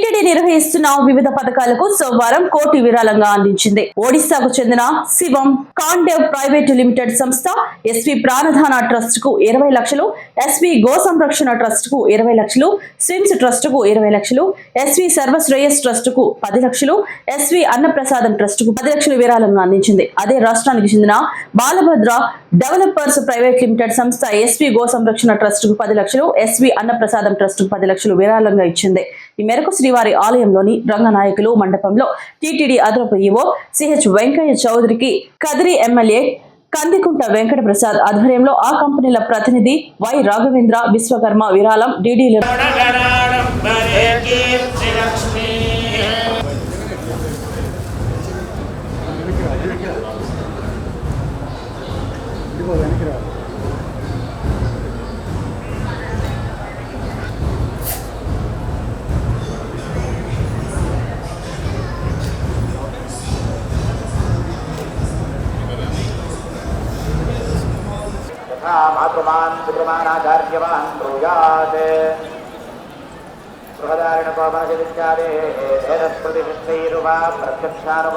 TTD నిర్వహిస్తున్న వివిధ పథకాలకు సోమవారం కోటి విరాళంగా అందించింది. ఒడిశాకు చెందిన శివం కాండేవ్ ప్రైవేట్ లిమిటెడ్ సంస్థ ఎస్వి ప్రాణదాన ట్రస్ట్ కు 20 లక్షలు, ఎస్వి గో సంరక్షణ ట్రస్ట్ కు 20 లక్షలు, స్విమ్స్ ట్రస్ట్ కు 20 లక్షలు, ఎస్వి సర్వశ్రేయస్ ట్రస్ట్ కు 10 లక్షలు, ఎస్వి అన్నప్రసాదం ట్రస్ట్ కు 10 లక్షలు విరాళంగా అందించింది. అదే రాష్ట్రానికి చెందిన బాలభద్ర డెవలపర్స్ ప్రైవేట్ లిమిటెడ్ సంస్థ ఎస్వి గో సంరక్షణ ట్రస్ట్ కు 10 లక్షలు, ఎస్వి అన్నప్రసాదం ట్రస్ట్ కు 10 లక్షలు విరాళంగా ఇచ్చింది. ఈ మేరకు శ్రీవారి ఆలయంలోని రంగనాయకులు మండపంలో టీటీడీ అదనపు ఈవో సిహెచ్ వెంకయ్య చౌదరికి కదిరి ఎమ్మెల్యే కందికుంట వెంకట ప్రసాద్ ఆధ్వర్యంలో ఆ కంపెనీల ప్రతినిధి వై రాఘవేంద్ర విశ్వకర్మ విరాళం డీడీలు मातृमान् पितृमानाचार्यवान् ब्रूयात् बृहदारणकोपनिषदित्यादि वेदस्मृतिशिष्टैरुवा प्रत्यक्षानुग